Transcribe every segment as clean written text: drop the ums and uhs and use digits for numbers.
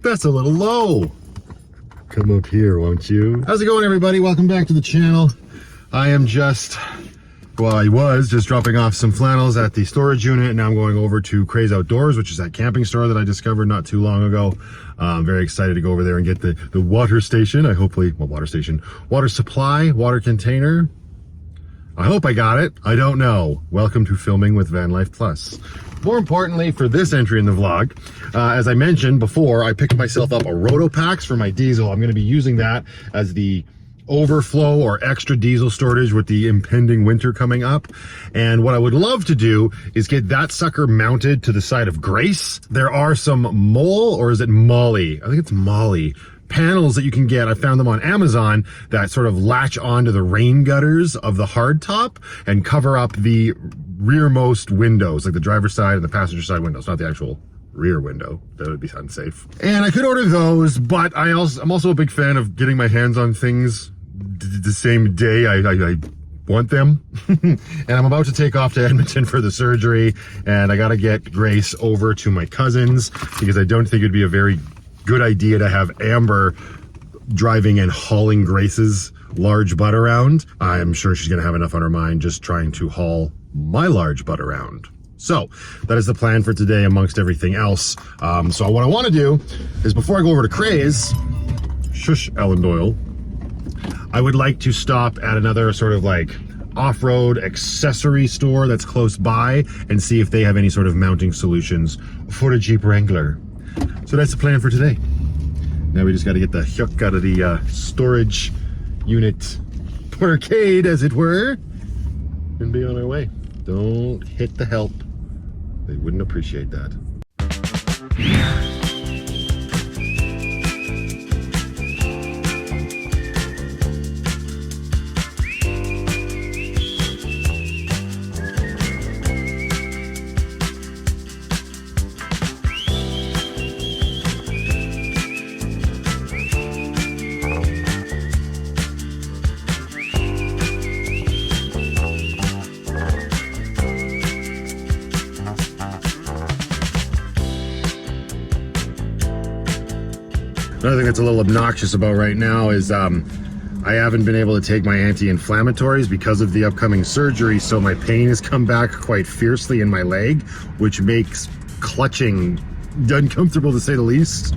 That's a little low. Come up here, won't you? How's it going, everybody? Welcome back to the channel. I am just, well, I was just dropping off some flannels at the storage unit, and now I'm going over to Craze Outdoors, which is that camping store that I discovered not too long ago. I'm very excited to go over there and get the water station. Water supply, water container. I hope I got it. I don't know. Welcome to filming with VanlifePLUS. More importantly, for this entry in the vlog, as I mentioned before, I picked myself up a Rotopax for my diesel. I'm going to be using that as the overflow or extra diesel storage with the impending winter coming up. And what I would love to do is get that sucker mounted to the side of Grace. There are some or is it Molly? I think it's Molly panels that you can get. I found them on Amazon that sort of latch onto the rain gutters of the hardtop and cover up the rearmost windows, like the driver's side and the passenger side windows, not the actual rear window. That would be unsafe. And I could order those, but I'm also a big fan of getting my hands on things the same day I want them. And I'm about to take off to Edmonton for the surgery, and I got to get Grace over to my cousin's because I don't think it'd be a very good idea to have Amber driving and hauling Grace's large butt around. I'm sure she's going to have enough on her mind just trying to haul my large butt around. So that is the plan for today amongst everything else. So what I want to do is, before I go over to Craze, shush, Ellen Doyle, I would like to stop at another sort of like off-road accessory store that's close by and see if they have any sort of mounting solutions for a Jeep Wrangler. So that's the plan for today. Now we just got to get the yuck out of the storage unit barricade, as it were, and be on our way. Don't hit the help. They wouldn't appreciate that. Another thing that's a little obnoxious about right now is I haven't been able to take my anti-inflammatories because of the upcoming surgery, so my pain has come back quite fiercely in my leg, which makes clutching uncomfortable to say the least.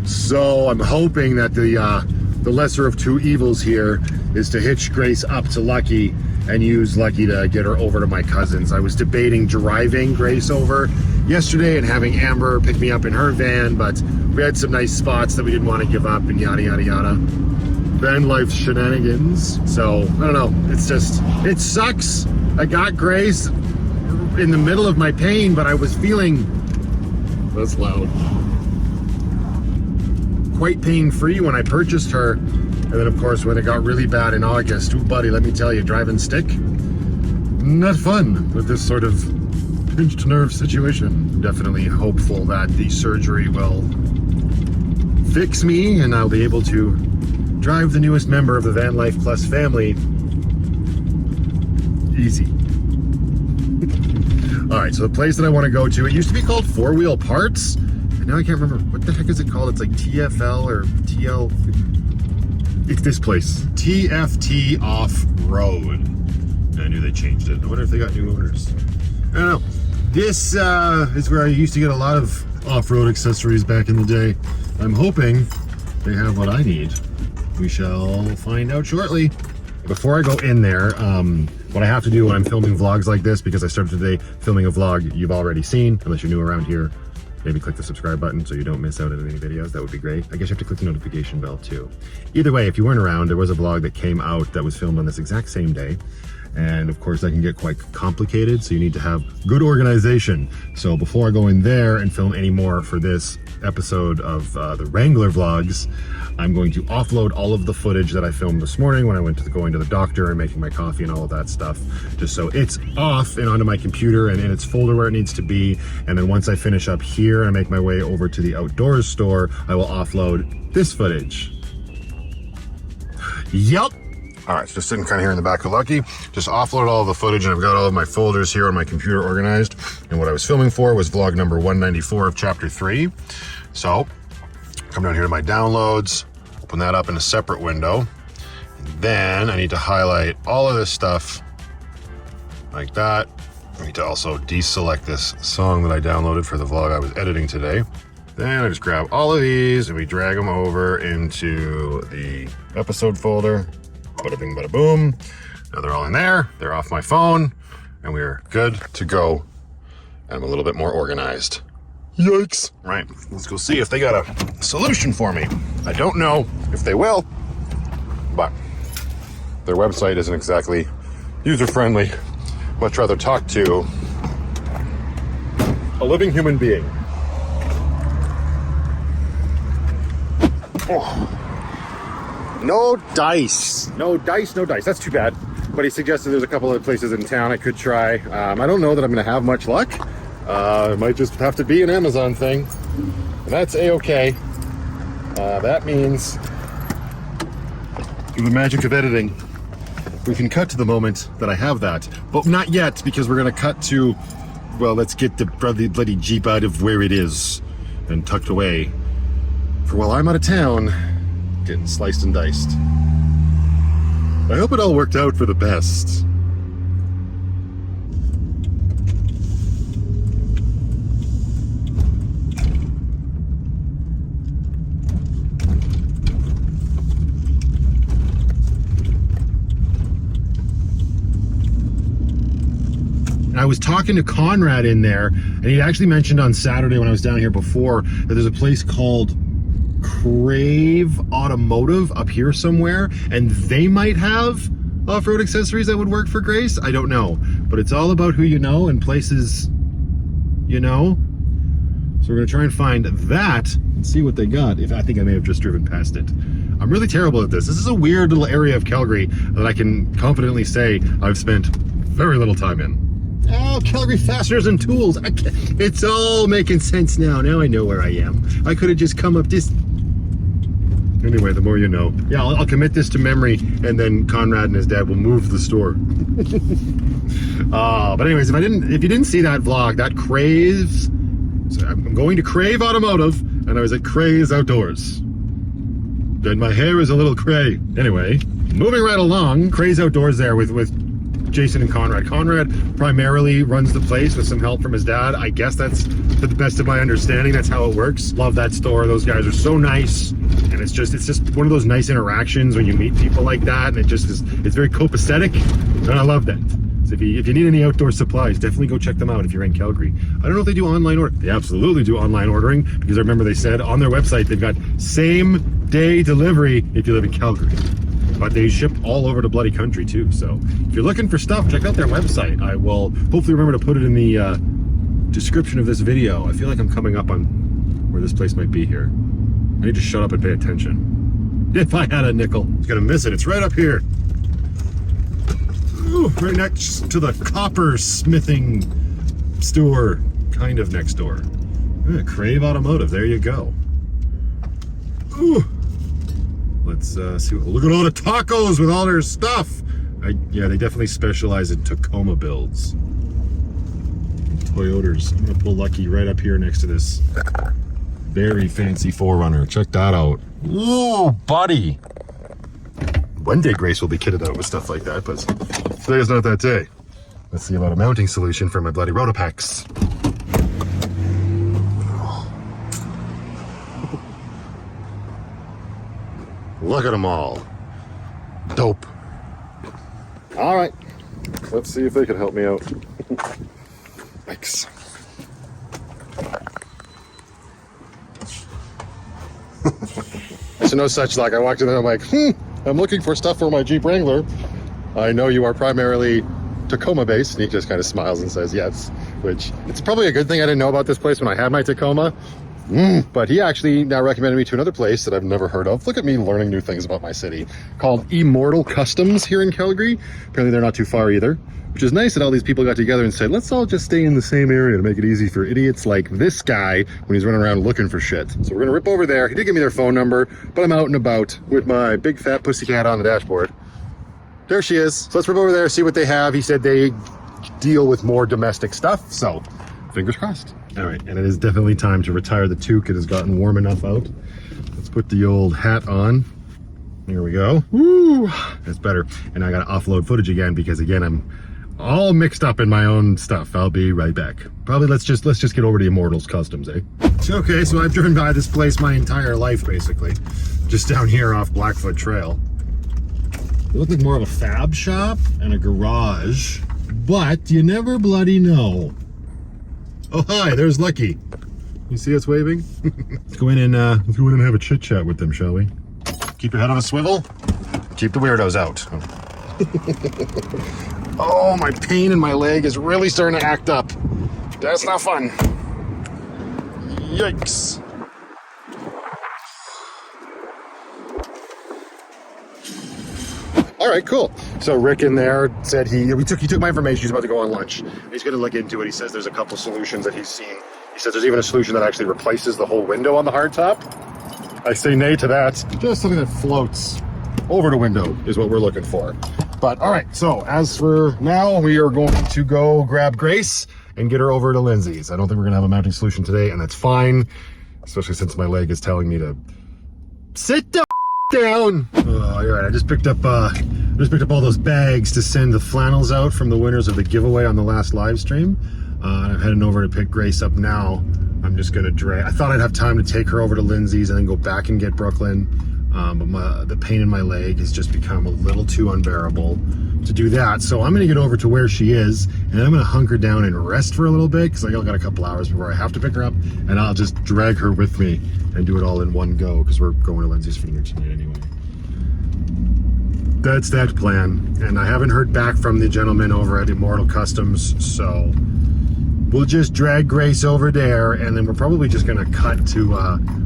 So I'm hoping that the lesser of two evils here is to hitch Grace up to Lucky and use Lucky to get her over to my cousin's. I was debating driving Grace over yesterday and having Amber pick me up in her van, but we had some nice spots that we didn't want to give up and yada yada yada. Van life shenanigans. So I don't know, it's just, it sucks. I got Grace in the middle of my pain, but I was feeling, that's loud, quite pain-free when I purchased her. And then of course when it got really bad in August, ooh buddy, let me tell you, driving stick, not fun with this sort of pinched nerve situation. Definitely hopeful that the surgery will fix me and I'll be able to drive the newest member of the VanlifePLUS family easy. All right, so the place that I want to go to, it used to be called Four Wheel Parts, and now I can't remember what the heck is it called. It's like TFL or TL. It's this place, TFT Off-Road. I knew they changed it. I wonder if they got new owners. I don't know. This is where I used to get a lot of off-road accessories back in the day. I'm hoping they have what I need. We shall find out shortly. Before I go in there, what I have to do when I'm filming vlogs like this, because I started today filming a vlog you've already seen, unless you're new around here, maybe click the subscribe button so you don't miss out on any videos. That would be great. I guess you have to click the notification bell too. Either way, if you weren't around, there was a vlog that came out that was filmed on this exact same day. And of course that can get quite complicated, so you need to have good organization. So before I go in there and film any more for this episode of the Wrangler vlogs, I'm going to offload all of the footage that I filmed this morning when I went to going to the doctor and making my coffee and all of that stuff, just so it's off and onto my computer and in its folder where it needs to be. And then once I finish up here and I make my way over to the outdoors store, I will offload this footage. Yup. All right, so just sitting kind of here in the back of Lucky, just offloaded all of the footage, and I've got all of my folders here on my computer organized. And what I was filming for was vlog number 194 of chapter 3. So Come down here to my downloads, open that up in a separate window. And then I need to highlight all of this stuff like that. I need to also deselect this song that I downloaded for the vlog I was editing today. Then I just grab all of these and we drag them over into the episode folder. Bada bing, bada boom. Now they're all in there. They're off my phone and we're good to go. And I'm a little bit more organized. Yikes. Right, let's go see if they got a solution for me. I don't know if they will, but their website isn't exactly user-friendly. Much rather talk to a living human being. Oh. No dice. No dice, no dice. That's too bad. But he suggested there's a couple of places in town I could try. I don't know that I'm going to have much luck. It might just have to be an Amazon thing. And that's A-okay. That means, through the magic of editing, we can cut to the moment that I have that. But not yet, because we're going to cut to, well, let's get the bloody Jeep out of where it is and tucked away. For while I'm out of town, getting sliced and diced. I hope it all worked out for the best. I was talking to Conrad in there, and he actually mentioned on Saturday when I was down here before that there's a place called Craze Automotive up here somewhere, and they might have off-road accessories that would work for Grace. I don't know, but it's all about who you know and places you know. So we're gonna try and find that and see what they got. If I think I may have just driven past it. I'm really terrible at this. This is a weird little area of Calgary that I can confidently say I've spent very little time in. Oh, Calgary fasteners and tools. It's all making sense now. Now I know where I am. I could have just come up this. Anyway, the more you know. Yeah, I'll commit this to memory, and then Conrad and his dad will move the store. But anyways, if you didn't see that vlog, that Craze, so I'm going to Crave Automotive, and I was at Craze Outdoors. And my hair is a little cray. Anyway, moving right along, Craze Outdoors there with Jason and Conrad. Conrad primarily runs the place with some help from his dad. I guess that's, to the best of my understanding, that's how it works. Love that store. Those guys are so nice. And it's just one of those nice interactions when you meet people like that. And it just is, it's very copacetic. And I love that. So if you need any outdoor supplies, definitely go check them out if you're in Calgary. I don't know if they do online ordering. They absolutely do online ordering, because I remember they said on their website they've got same day delivery if you live in Calgary. But they ship all over the bloody country too. So if you're looking for stuff, check out their website. I will hopefully remember to put it in the description of this video. I feel like I'm coming up on where this place might be here. I need to shut up and pay attention. If I had a nickel. I'm gonna miss it. It's right up here. Ooh, right next to the copper smithing store. Kind of next door. Crave Automotive, there you go. Ooh. Let's see. Look at all the tacos with all their stuff. Yeah, they definitely specialize in Tacoma builds. Toyotas. I'm gonna pull Lucky right up here next to this very fancy 4Runner. Check that out. Ooh, buddy. One day Grace will be kitted out with stuff like that, but today is not that day. Let's see about a mounting solution for my bloody Rotopex. Look at them all. Dope. All right. Let's see if they can help me out. Thanks. So no such luck. I walked in there, I'm like, I'm looking for stuff for my Jeep Wrangler. I know you are primarily Tacoma based. And he just kind of smiles and says yes, which it's probably a good thing I didn't know about this place when I had my Tacoma. But he actually now recommended me to another place that I've never heard of. Look at me learning new things about my city, called Immortal Customs here in Calgary. Apparently they're not too far either, which is nice that all these people got together and said, let's all just stay in the same area to make it easy for idiots like this guy when he's running around looking for shit. So we're gonna rip over there. He did give me their phone number, but I'm out and about with my big fat pussycat on the dashboard. There she is. So let's rip over there, see what they have. He said they deal with more domestic stuff, so fingers crossed. All right, and it is definitely time to retire the toque. It has gotten warm enough out. Let's put the old hat on. Here we go. Woo! That's better. And I gotta offload footage again because again, I'm all mixed up in my own stuff. I'll be right back. Probably let's just get over to Immortals Customs, eh? Okay, so I've driven by this place my entire life, basically. Just down here off Blackfoot Trail. It looked like more of a fab shop and a garage, but you never bloody know. Oh, hi, there's Lucky. You see us waving? Let's go in and have a chit chat with them, shall we? Keep your head on a swivel. Keep the weirdos out. Oh, my pain in my leg is really starting to act up. That's not fun. Yikes. All right, cool. So Rick in there said he took my information. He's about to go on lunch. He's going to look into it. He says there's a couple solutions that he's seen. He says there's even a solution that actually replaces the whole window on the hardtop. I say nay to that. Just something that floats over the window is what we're looking for. But all right, so as for now, we are going to go grab Grace and get her over to Lindsay's. I don't think we're gonna have a mounting solution today, and that's fine, especially since my leg is telling me to sit down. All right, I just picked up all those bags to send the flannels out from the winners of the giveaway on the last live stream. And I'm heading over to pick Grace up now. I'm just gonna drag. I thought I'd have time to take her over to Lindsay's and then go back and get Brooklyn. But the pain in my leg has just become a little too unbearable to do that. So I'm gonna get over to where she is, and then I'm gonna hunker down and rest for a little bit because I got a couple hours before I have to pick her up, and I'll just drag her with me and do it all in one go because we're going to Lindsay's for dinner tonight anyway. That's that plan, and I haven't heard back from the gentleman over at Immortal Customs, so we'll just drag Grace over there, and then we're probably just gonna cut to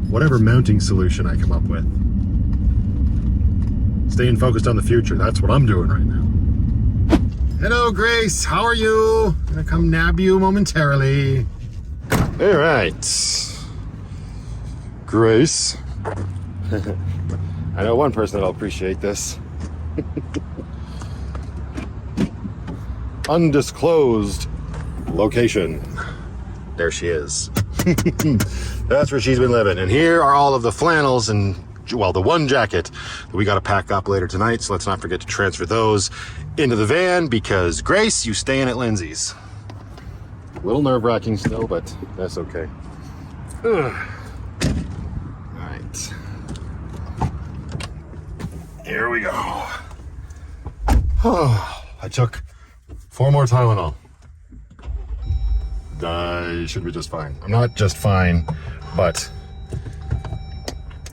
whatever mounting solution I come up with. Staying focused on the future. That's what I'm doing right now. Hello, Grace. How are you? I'm gonna come nab you momentarily. All right. Grace. I know one person that'll appreciate this. Undisclosed location. There she is. That's where she's been living. And here are all of the flannels and, well, the one jacket that we got to pack up later tonight, so let's not forget to transfer those into the van because Grace, you staying at Lindsay's. A little nerve-wracking still, but that's okay. Ugh. All right. Here we go. Oh, I took 4 more Tylenol. I should be just fine. I'm not just fine, but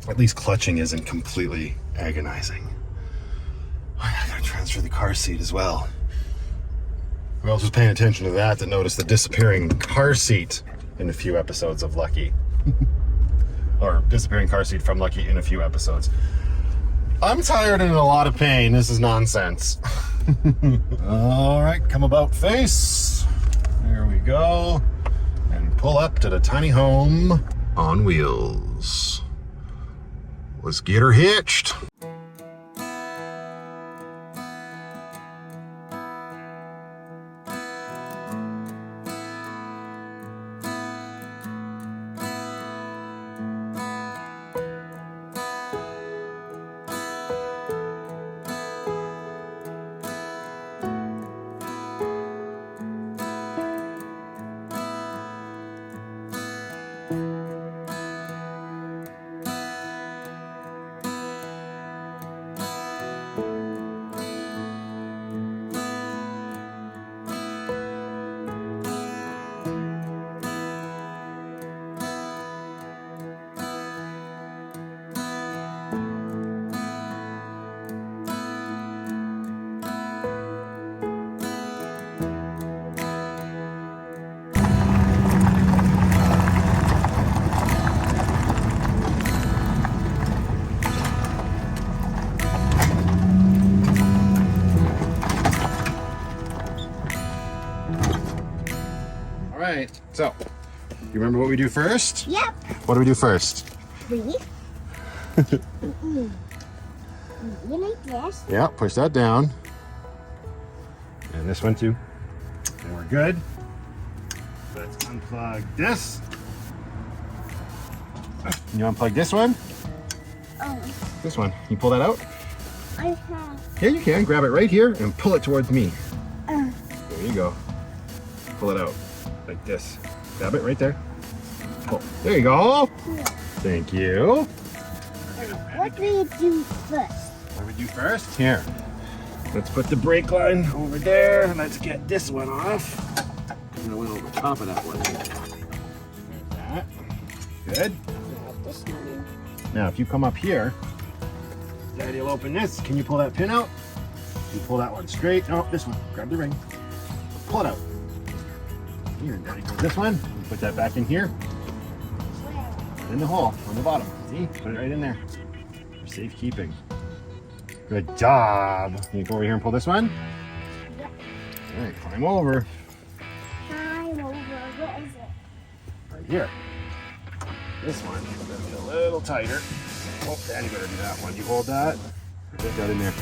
at least clutching isn't completely agonizing. I gotta transfer the car seat as well. Who else was paying attention to that noticed the disappearing car seat in a few episodes of Lucky? Or disappearing car seat from Lucky in a few episodes. I'm tired and in a lot of pain. This is nonsense. All right, come about face. There we go. And pull up to the tiny home on wheels. Let's get her hitched. Alright, so, you remember what we do first? Yep. What do we do first? Breathe. You like this? Yeah, push that down. And this one too. And we're good. Let's unplug this. You unplug this one? Oh, This one. You pull that out? I have. Yeah, you can. Grab it right here and pull it towards me. Uh, There you go. Pull it out like this. Grab it right there. Pull. There you go. here. Thank you. What do you do first? What do we do first? Here. Let's put the brake line over there and let's get this one off. I'm gonna went over top of that one. Like that. Good. This one. Now, if you come up here, Daddy will open this. Can you pull that pin out? You pull that one straight. No, this one. Grab the ring. Pull it out. Here, Daddy pulls this one. You put that back in here. Where? In the hole on the bottom. See? Put it right in there. For safekeeping. Good job. Can you go over here and pull this one? Yep. All right, climb over. Climb over. What is it? Right here. This one is going to be a little tighter. Oh, Daddy better do that one. You hold that. Put that in there.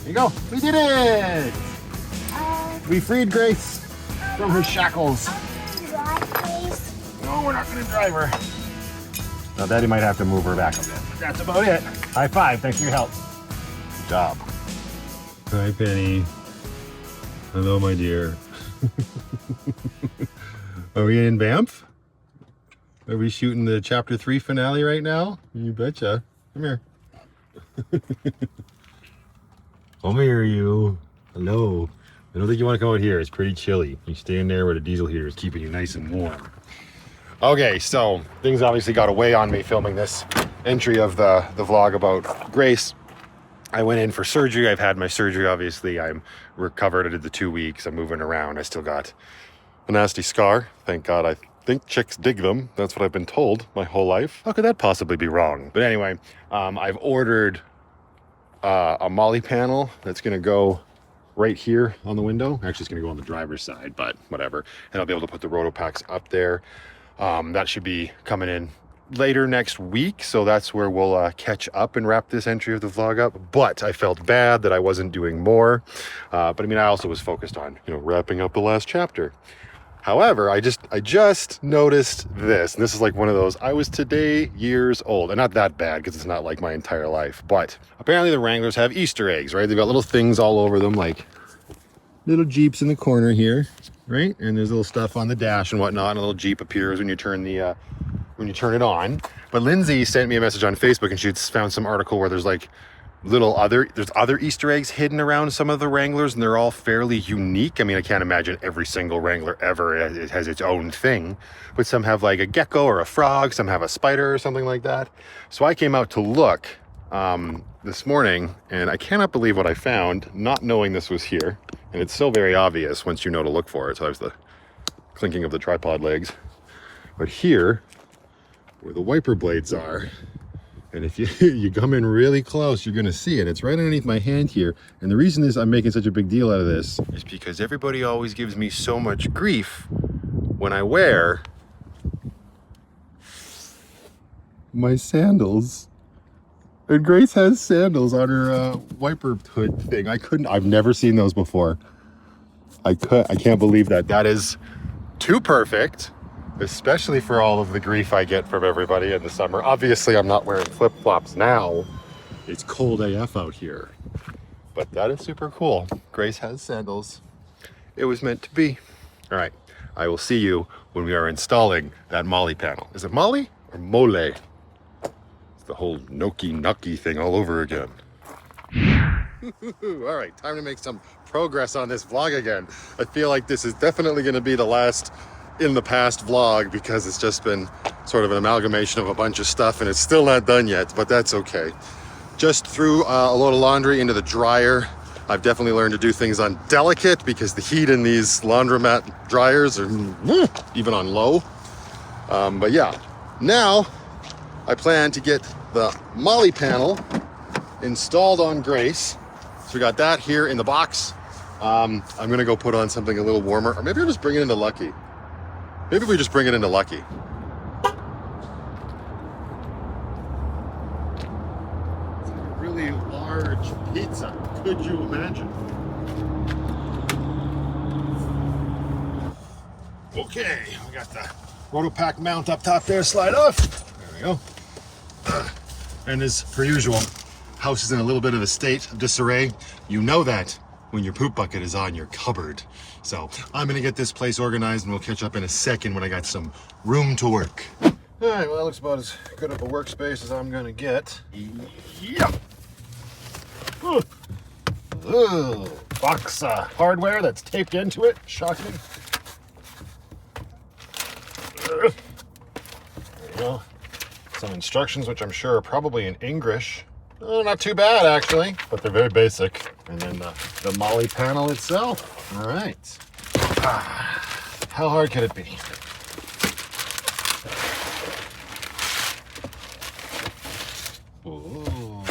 There you go. We did it! We freed Grace from her shackles. No, we're not going to drive her. Now, Daddy might have to move her back a bit. But that's about it. High five. Thanks for your help. Good job. Hi, Penny. Hello, my dear. Are we in Banff? Are we shooting the chapter 3 finale right now? You betcha. Come here. Come here, you. Hello. I don't think you want to come out here. It's pretty chilly. You stay in there where the diesel heater is keeping you nice and warm. Okay, so things obviously got away on me filming this entry of the vlog about Grace. I went in for surgery. I've had my surgery, obviously. I'm recovered. I did the 2 weeks. I'm moving around. I still got a nasty scar. Thank God. I think chicks dig them. That's what I've been told my whole life. How could that possibly be wrong? But anyway, I've ordered a molly panel that's going to go right here on the window. Actually, it's going to go on the driver's side, but whatever. And I'll be able to put the roto packs up there. That should be coming in later next week, so that's where we'll catch up and wrap this entry of the vlog up. But I felt bad that I wasn't doing more, but I mean, I also was focused on, you know, wrapping up the last chapter. However, I just noticed this, and this is like one of those, I was today years old, and not that bad because it's not like my entire life, but apparently the Wranglers have Easter eggs, right? They've got little things all over them, like little Jeeps in the corner here, right? And there's little stuff on the dash and whatnot, and a little Jeep appears when you turn the when you turn it on. But Lindsay sent me a message on Facebook, and she found some article where there's like there's other Easter eggs hidden around some of the Wranglers, and they're all fairly unique. I mean, I can't imagine every single Wrangler ever has its own thing, but some have like a gecko or a frog, some have a spider or something like that. So I came out to look this morning, and I cannot believe what I found, not knowing this was here. And it's so very obvious once you know to look for it. So there's the clinking of the tripod legs. But here, where the wiper blades are, and if you come in really close, you're gonna see it. It's right underneath my hand here. And the reason is I'm making such a big deal out of this is because everybody always gives me so much grief when I wear my sandals. And Grace has sandals on her wiper hood thing. I've never seen those before. I can't believe that. That is too perfect, especially for all of the grief I get from everybody in the summer. Obviously, I'm not wearing flip-flops now. It's cold AF out here. But that is super cool. Grace has sandals. It was meant to be. All right, I will see you when we are installing that molly panel. Is it molly or mole? It's the whole gnocchi thing all over again. All right, time to make some progress on this vlog again. I feel like this is definitely going to be the last in the past vlog because it's just been sort of an amalgamation of a bunch of stuff, and it's still not done yet, but that's okay. Just threw a load of laundry into the dryer. I've definitely learned to do things on delicate because the heat in these laundromat dryers are even on low. But yeah, now I plan to get the molly panel installed on Grace. So we got that here in the box. I'm gonna go put on something a little warmer, or maybe I'll just bring it into Lucky. Maybe we just bring it into Lucky. It's like a really large pizza. Could you imagine? Okay, we got the Rotopack mount up top there, slide off. There we go. And as per usual, house is in a little bit of a state of disarray. You know that when your poop bucket is on your cupboard. So I'm gonna get this place organized and we'll catch up in a second when I got some room to work. All right, well, that looks about as good of a workspace as I'm gonna get. Yeah. Ooh, box hardware that's taped into it, shocking. There you go. Some instructions, which I'm sure are probably in English. Oh, not too bad, actually, but they're very basic. And then the Molly panel itself. All right. How hard could it be? Ooh.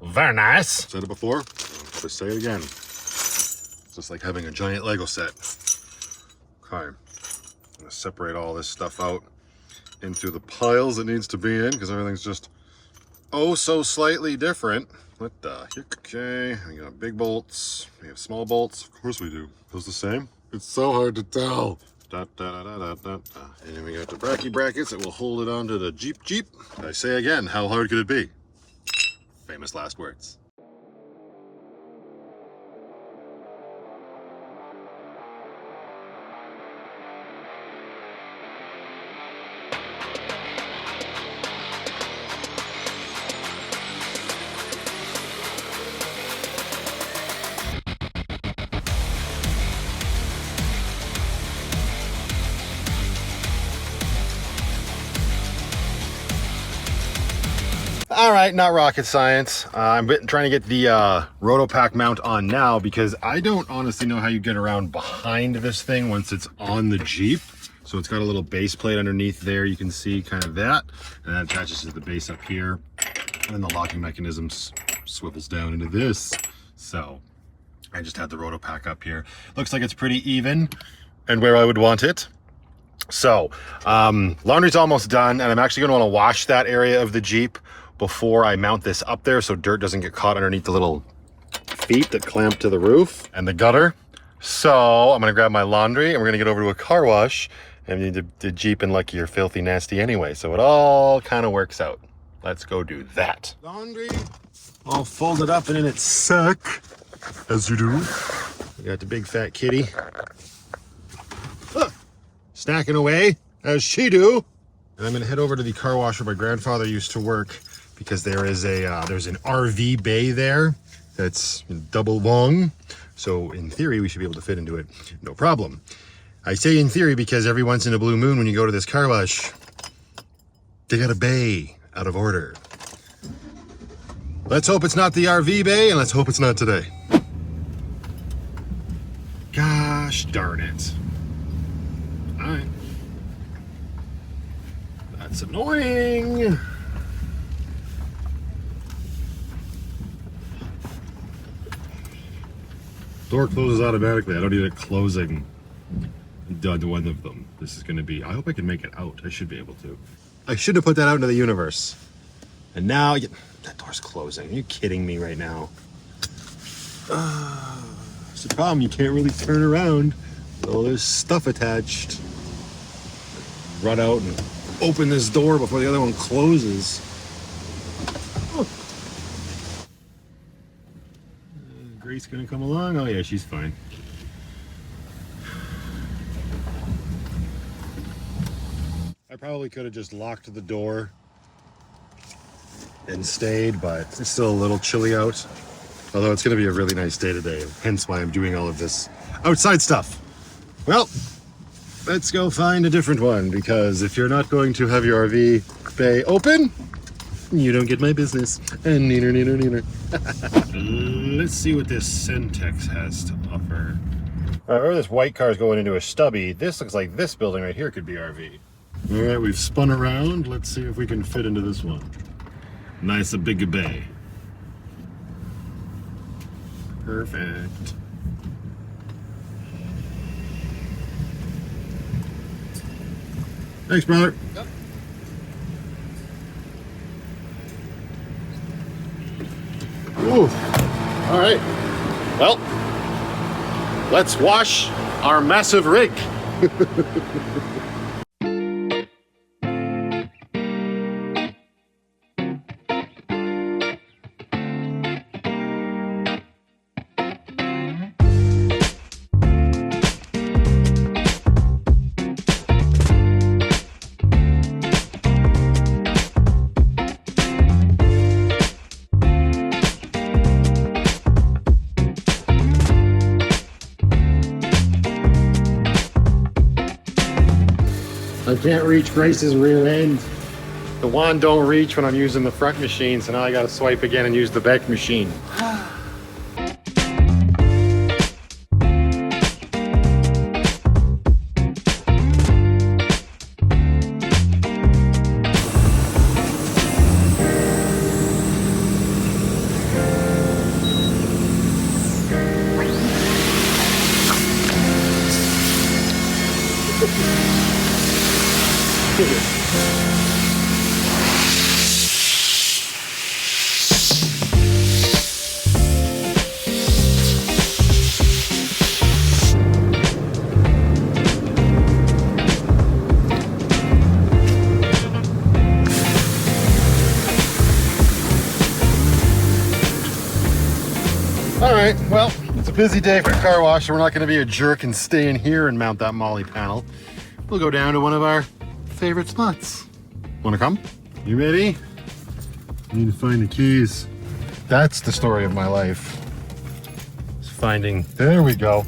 Very nice. Said it before, just say it again. It's just like having a giant Lego set. Okay. I'm gonna separate all this stuff out into the piles it needs to be in because everything's just oh so slightly different. What the heck? Okay, we got big bolts, we have small bolts. Of course we do. Those the same? It's so hard to tell. Da, da, da, da, da, da. And then we got the brackets that will hold it onto the Jeep. I say again, how hard could it be? Famous last words. All right, not rocket science. I'm trying to get the Rotopack mount on now because I don't honestly know how you get around behind this thing once it's on the Jeep. So it's got a little base plate underneath there. You can see kind of that, and that attaches to the base up here. And then the locking mechanism swivels down into this. So I just had the Rotopack up here. Looks like it's pretty even and where I would want it. So laundry's almost done, and I'm actually gonna wanna wash that area of the Jeep before I mount this up there so dirt doesn't get caught underneath the little feet that clamp to the roof and the gutter. So I'm gonna grab my laundry and we're gonna get over to a car wash, and the Jeep and Lucky are filthy nasty anyway, so it all kind of works out. Let's go do that. Laundry all folded up and in its sack, as you do. We got the big fat kitty snacking away as she do. And I'm gonna head over to the car wash where my grandfather used to work, because there is there's an RV bay there that's double long. So in theory, we should be able to fit into it, no problem. I say in theory because every once in a blue moon when you go to this car wash, they got a bay out of order. Let's hope it's not the RV bay, and let's hope it's not today. Gosh darn it. All right. That's annoying. Door closes automatically. I don't need it closing one of them. This is going to be, I hope I can make it out. I should be able to. I should have put that out into the universe. And now, that door's closing. Are you kidding me right now? It's the problem. You can't really turn around. Well, there's stuff attached. Run out and open this door before the other one closes. Grace gonna come along? Oh yeah, she's fine. I probably could have just locked the door and stayed, but it's still a little chilly out. Although it's gonna be a really nice day today, hence why I'm doing all of this outside stuff. Well, let's go find a different one, because if you're not going to have your RV bay open, you don't get my business. And neener. Let's see what this Centex has to offer. Remember, this white car is going into a stubby. This looks like this building right here could be RV. All right, we've spun around. Let's see if we can fit into this one. Nice, a big bay. Perfect. Thanks, brother. Yep. Ooh. All right. Well, let's wash our massive rig. I can't reach Grace's rear end. The wand don't reach when I'm using the front machine, so now I gotta swipe again and use the back machine. All right, well, it's a busy day for car wash, so we're not going to be a jerk and stay in here and mount that molly panel. We'll go down to one of our favorite spots. Want to come? You ready? I need to find the keys. That's the story of my life. It's finding, there we go.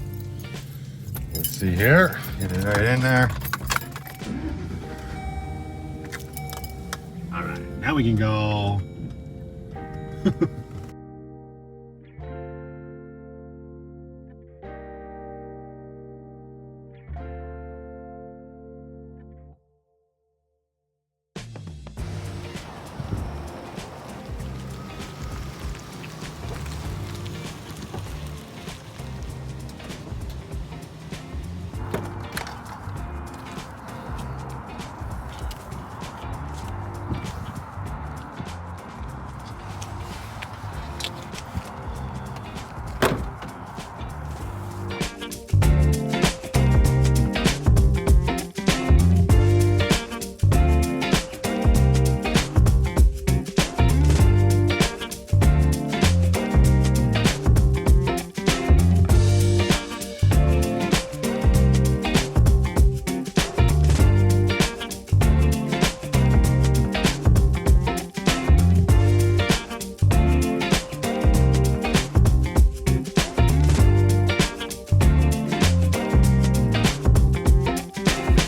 Let's see here, get it right in there. All right, now we can go.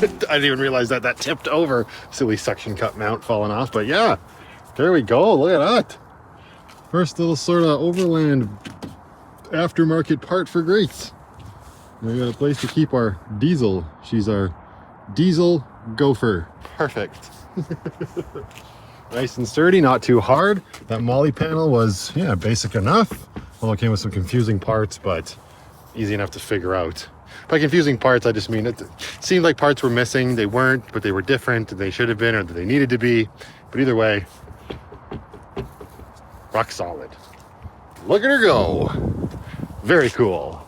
I didn't even realize that that tipped over. Silly suction cup mount falling off, but yeah, there we go. Look at that. First little sort of overland aftermarket part for Grace. We got a place to keep our diesel. She's our diesel gopher. Perfect. Nice and sturdy, not too hard. That molly panel was, yeah, basic enough. Although it came with some confusing parts, but easy enough to figure out. By confusing parts, I just mean it seemed like parts were missing. They weren't, but they were different. They should have been, or they needed to be. But either way, rock solid. Look at her go. Very cool.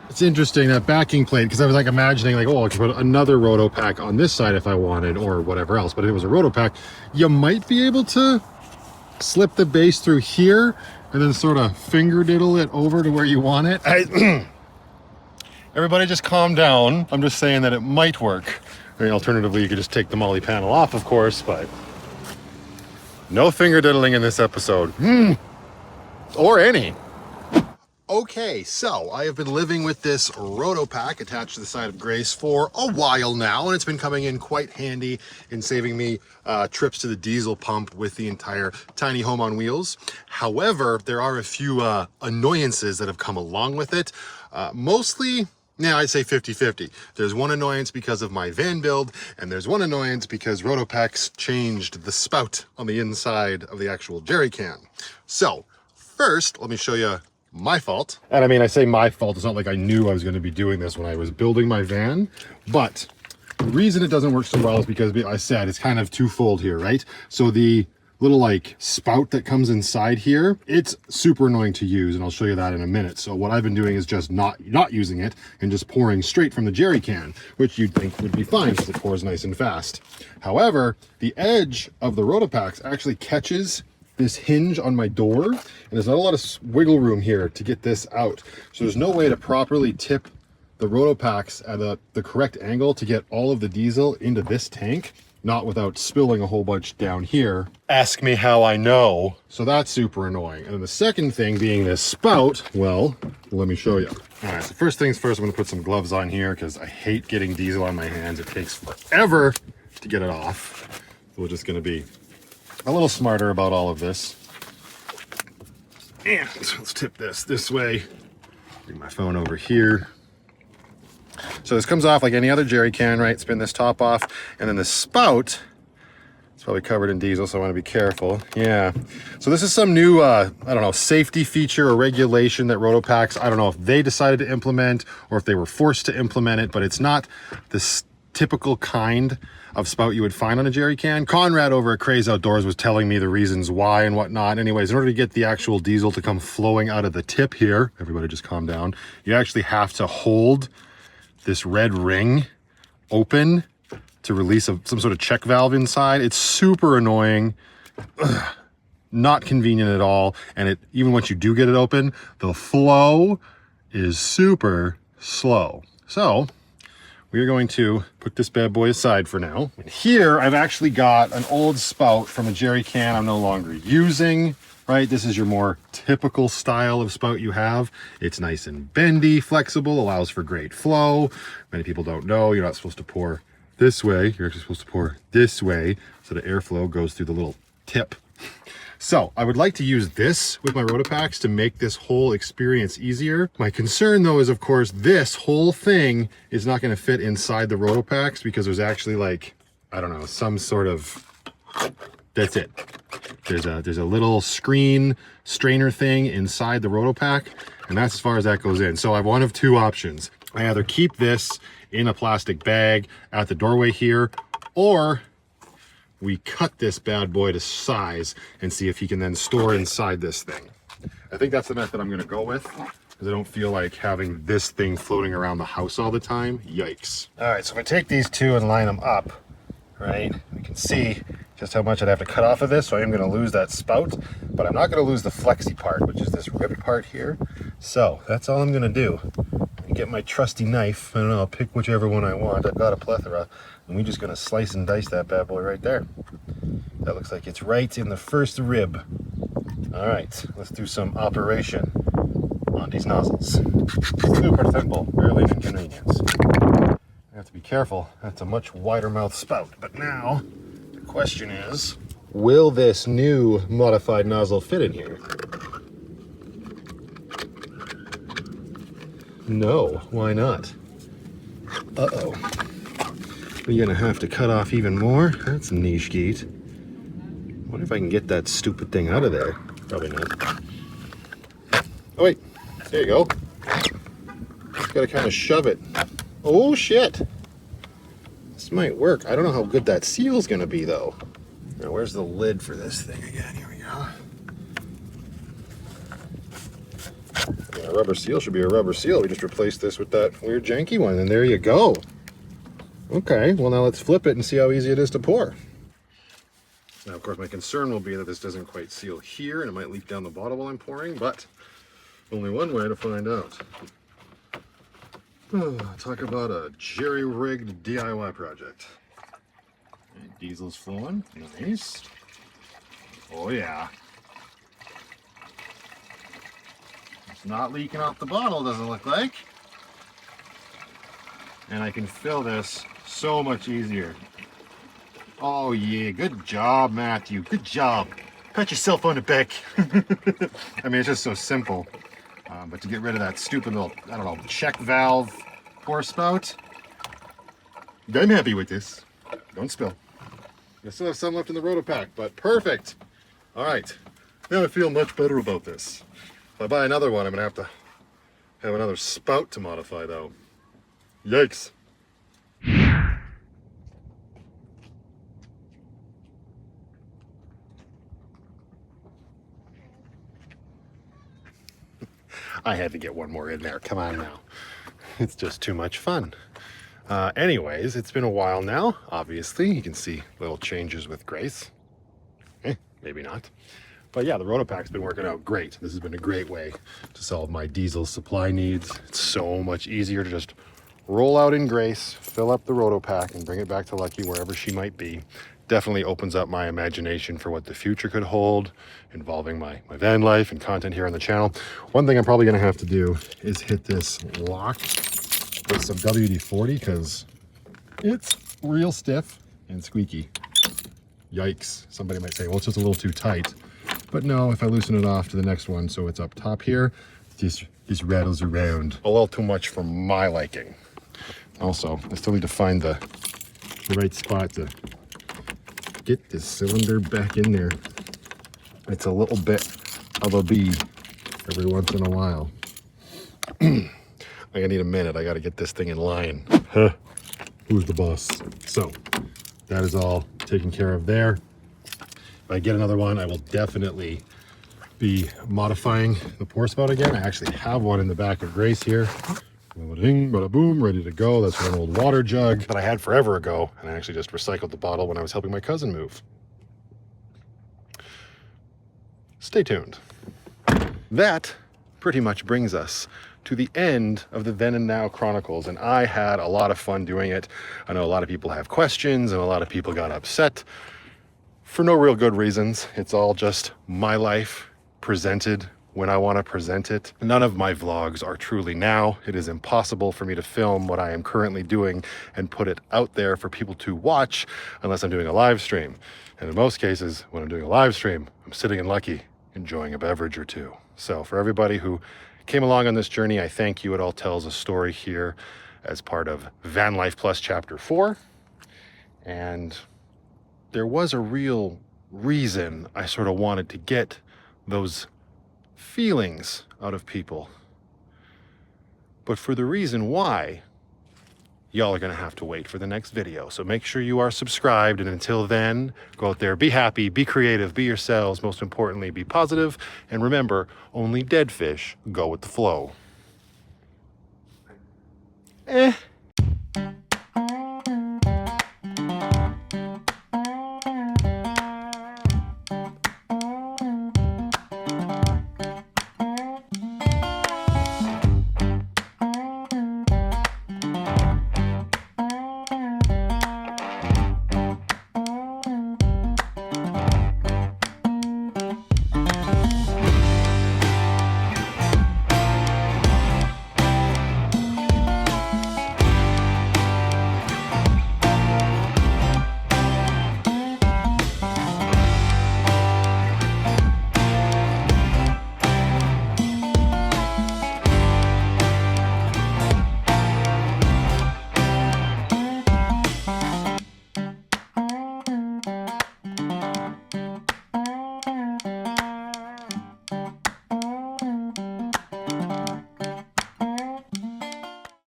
It's interesting, that backing plate, because I was like imagining like, oh, I could put another roto pack on this side if I wanted, or whatever else. But if it was a roto pack, you might be able to slip the base through here and then sort of finger diddle it over to where you want it. Everybody just calm down. I'm just saying that it might work. I mean, alternatively, you could just take the molly panel off, of course, but no finger diddling in this episode. Or any. Okay, so I have been living with this roto pack attached to the side of Grace for a while now, and it's been coming in quite handy in saving me trips to the diesel pump with the entire tiny home on wheels. However, there are a few annoyances that have come along with it. Mostly, yeah, I'd say 50-50. There's one annoyance because of my van build, and there's one annoyance because Rotopacks changed the spout on the inside of the actual jerry can. So, first, let me show you my fault. And I mean, I say my fault, it's not like I knew I was going to be doing this when I was building my van, but the reason it doesn't work so well is because I said it's kind of twofold here, right? So the little like spout that comes inside here. It's super annoying to use, and I'll show you that in a minute. So what I've been doing is just not using it and just pouring straight from the jerry can, which you'd think would be fine because it pours nice and fast. However, the edge of the Rotopax actually catches this hinge on my door, and there's not a lot of wiggle room here to get this out. So there's no way to properly tip the Rotopax at the correct angle to get all of the diesel into this tank, not without spilling a whole bunch down here. Ask me how I know. So that's super annoying. And then the second thing being this spout, well, let me show you. All right, so first things first, I'm gonna put some gloves on here because I hate getting diesel on my hands. It takes forever to get it off. So we're just gonna be a little smarter about all of this. And let's tip this way. Bring my phone over here. So this comes off like any other jerry can, right? Spin this top off, and then the spout, it's probably covered in diesel, so I want to be careful. Yeah. So this is some new, I don't know, safety feature or regulation that Rotopax, I don't know if they decided to implement or if they were forced to implement it, but it's not this typical kind of spout you would find on a jerry can. Conrad over at Craze Outdoors was telling me the reasons why and whatnot. Anyways, in order to get the actual diesel to come flowing out of the tip here, everybody just calm down, you actually have to hold this red ring open to release some sort of check valve inside. It's super annoying. Ugh, not convenient at all. And even once you do get it open, the flow is super slow. So we're going to put this bad boy aside for now. And here I've actually got an old spout from a jerry can I'm no longer using, right? This is your more typical style of spout you have. It's nice and bendy, flexible, allows for great flow. Many people don't know you're not supposed to pour this way. You're actually supposed to pour this way so the airflow goes through the little tip. So I would like to use this with my Rotopax to make this whole experience easier. My concern though is, of course, this whole thing is not going to fit inside the Rotopax because there's actually like, I don't know, some sort of, that's it. There's a little screen strainer thing inside the Rotopax, and that's as far as that goes in. So I have one of two options. I either keep this in a plastic bag at the doorway here, or we cut this bad boy to size and see if he can then store inside this thing. I think that's the method I'm gonna go with because I don't feel like having this thing floating around the house all the time. Yikes. All right, so if I take these two and line them up, right, we can see just how much I'd have to cut off of this. So I am gonna lose that spout, but I'm not gonna lose the flexi part, which is this rib part here. So that's all I'm gonna do. Get my trusty knife. I don't know, I'll pick whichever one I want. I've got a plethora. And we're just gonna slice and dice that bad boy right there. That looks like it's right in the first rib. All right, let's do some operation on these nozzles. Super simple, barely an inconvenience. I have to be careful. That's a much wider mouth spout. But now, the question is, will this new modified nozzle fit in here? No, why not? Uh-oh. We're gonna have to cut off even more. That's a niche gate. Wonder if I can get that stupid thing out of there. Probably not. Oh wait, there you go. Just gotta kind of shove it. Oh shit. This might work. I don't know how good that seal's gonna be though. Now where's the lid for this thing again? Here we go. Yeah, a rubber seal should be a rubber seal. We just replaced this with that weird janky one, and there you go. Okay, well now let's flip it and see how easy it is to pour. Now of course my concern will be that this doesn't quite seal here and it might leak down the bottle while I'm pouring, but only one way to find out. Talk about a jerry-rigged DIY project. Okay, diesel's flowing, nice. Oh yeah. It's not leaking off the bottle, doesn't look like. And I can fill this so much easier. Oh yeah, good job, Matthew. Good job. Pat yourself on the back. I mean, it's just so simple. But to get rid of that stupid little, I don't know, check valve pour spout, I'm happy with this. Don't spill. I still have some left in the Rotopax, but perfect. All right, now I feel much better about this. If I buy another one, I'm gonna have to have another spout to modify though. Yikes. I had to get one more in there. Come on now. It's just too much fun. Anyways, it's been a while now. Obviously, you can see little changes with Grace. Maybe not. But yeah, the Rotopack's been working out great. This has been a great way to solve my diesel supply needs. It's so much easier to just roll out in Grace, fill up the Rotopack, and bring it back to Lucky wherever she might be. Definitely opens up my imagination for what the future could hold, involving my van life and content here on the channel. One thing I'm probably gonna have to do is hit this lock with some WD-40 because it's real stiff and squeaky. Yikes. Somebody might say, well, it's just a little too tight. But no, if I loosen it off to the next one, so it's up top here, it just rattles around. A little too much for my liking. Also, I still need to find the right spot to get this cylinder back in there. It's a little bit of a bee every once in a while. I need a minute. I got to get this thing in line. Who's the boss? So that is all taken care of there. If I get another one, I will definitely be modifying the pour spout again. I actually have one in the back of Grace here. Bada ding, bada boom, ready to go. That's an old water jug that I had forever ago, and I actually just recycled the bottle when I was helping my cousin move. Stay tuned. That pretty much brings us to the end of the Then and Now Chronicles, and I had a lot of fun doing it. I know a lot of people have questions, and a lot of people got upset for no real good reasons. It's all just my life presented when I want to present it. None of my vlogs are truly now. It is impossible for me to film what I am currently doing and put it out there for people to watch unless I'm doing a live stream. And in most cases, when I'm doing a live stream, I'm sitting in Lucky enjoying a beverage or two. So for everybody who came along on this journey, I thank you. It all tells a story here as part of VanlifePLUS Chapter 4. And there was a real reason I sort of wanted to get those feelings out of people. But for the reason why, y'all are going to have to wait for the next video. So make sure you are subscribed. And until then, go out there, be happy, be creative, be yourselves. Most importantly, be positive. And remember, only dead fish go with the flow.